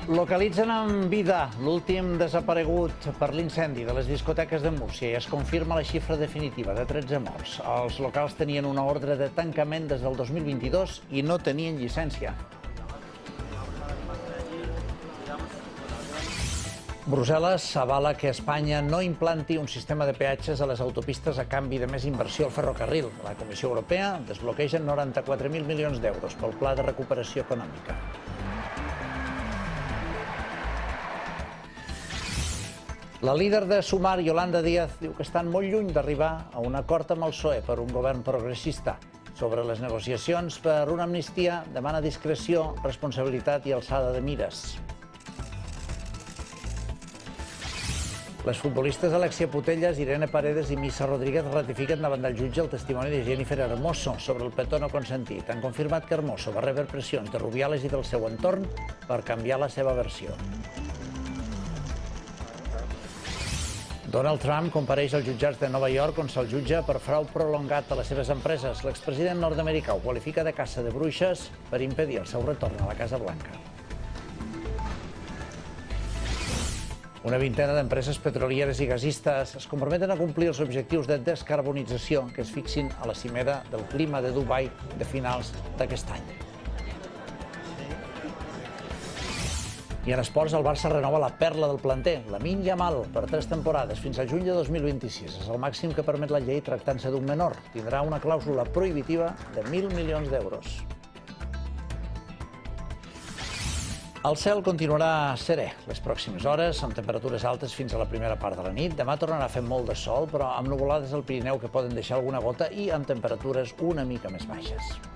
Localitzen amb vida l'últim desaparegut per l'incendi de les discoteques de Múrcia i es confirma la xifra definitiva de 13 morts. Els locals tenien una ordre de tancament des del 2022 i no tenien llicència. Brussel·les avala que Espanya no implanti un sistema de peatges a les autopistes a canvi de més inversió al ferrocarril. La Comissió Europea desbloqueja 94.000 milions d'euros pel Pla de Recuperació Econòmica. La líder de Sumar, Yolanda Díaz, diu que estan molt lluny d'arribar a un acord amb el PSOE per un govern progressista. Sobre les negociacions per una amnistia, demana discreció, responsabilitat i alçada de mires. Les futbolistes Alexia Putellas, Irene Paredes i Missa Rodríguez ratifiquen davant del jutge el testimoni de Jennifer Hermoso sobre el petó no consentit. Han confirmat que Hermoso va rebre pressions de Rubiales i del seu entorn per canviar la seva versió. Donald Trump compareix als jutjats de Nova York on se'l jutja per frau prolongat a les seves empreses. L'expresident nord-americà ho qualifica de caça de bruixes per impedir el seu retorn a la Casa Blanca. Una vintena d'empreses petrolieres i gasistes es comprometen a complir els objectius de descarbonització que es fixin a la cimera del clima de Dubai de finals d'aquest any. I en esports, el Barça renova la perla del planter, Lamine Yamal, per 3 temporades, fins al juny de 2026. És el màxim que permet la llei tractant-se d'un menor. Tindrà una clàusula prohibitiva de 1.000 milions d'euros. El cel continuarà serè les pròximes hores, amb temperatures altes fins a la primera part de la nit. Demà tornarà a fer molt de sol, però amb nuvolades al Pirineu que poden deixar alguna gota i amb temperatures una mica més baixes.